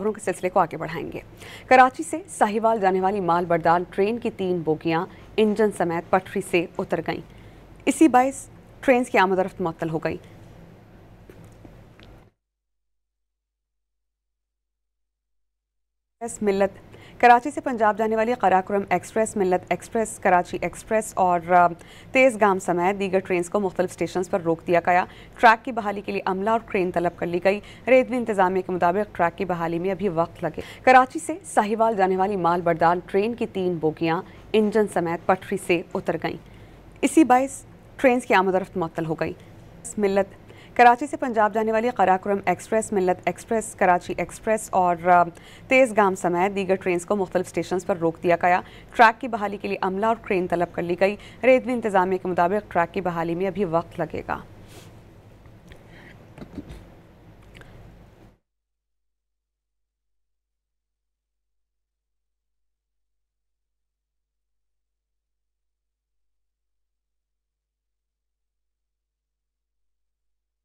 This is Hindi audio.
खबरों के सिलसिले को आगे बढ़ाएंगे। कराची से साहिवाल जाने वाली माल बरदार ट्रेन की 3 बोगियां इंजन समेत पटरी से उतर गईं। इसी बाइस ट्रेन की आमद-ओ-रफ्त मुअत्तल हो गई। मिल्लत कराची से पंजाब जाने वाली कराकोरम एक्सप्रेस, मिल्लत एक्सप्रेस, कराची एक्सप्रेस और तेज़गाम समेत दीगर ट्रेन को मुख्तलिफ स्टेशन पर रोक दिया गया। ट्रैक की बहाली के लिए अमला और क्रेन तलब कर ली गई। रेलवे इंतजामिया के मुताबिक ट्रैक की बहाली में अभी वक्त लगे। कराची से साहिवाल जाने वाली माल बरदार ट्रेन की 3 बोगियां इंजन समेत पटरी से उतर गईं। इसी बाइस ट्रेन की आमद-ओ-रफ्त मुअत्तल हो गई। मिल्लत कराची से पंजाब जाने वाली कराकोरम एक्सप्रेस, मिल्लत एक्सप्रेस, कराची एक्सप्रेस और तेज़गाम समेत दीगर ट्रेन को मुख्तलिफ स्टेशन पर रोक दिया गया। ट्रैक की बहाली के लिए अमला और क्रेन तलब कर ली गई। रेलवे इंतजामिया के मुताबिक ट्रैक की बहाली में अभी वक्त लगेगा।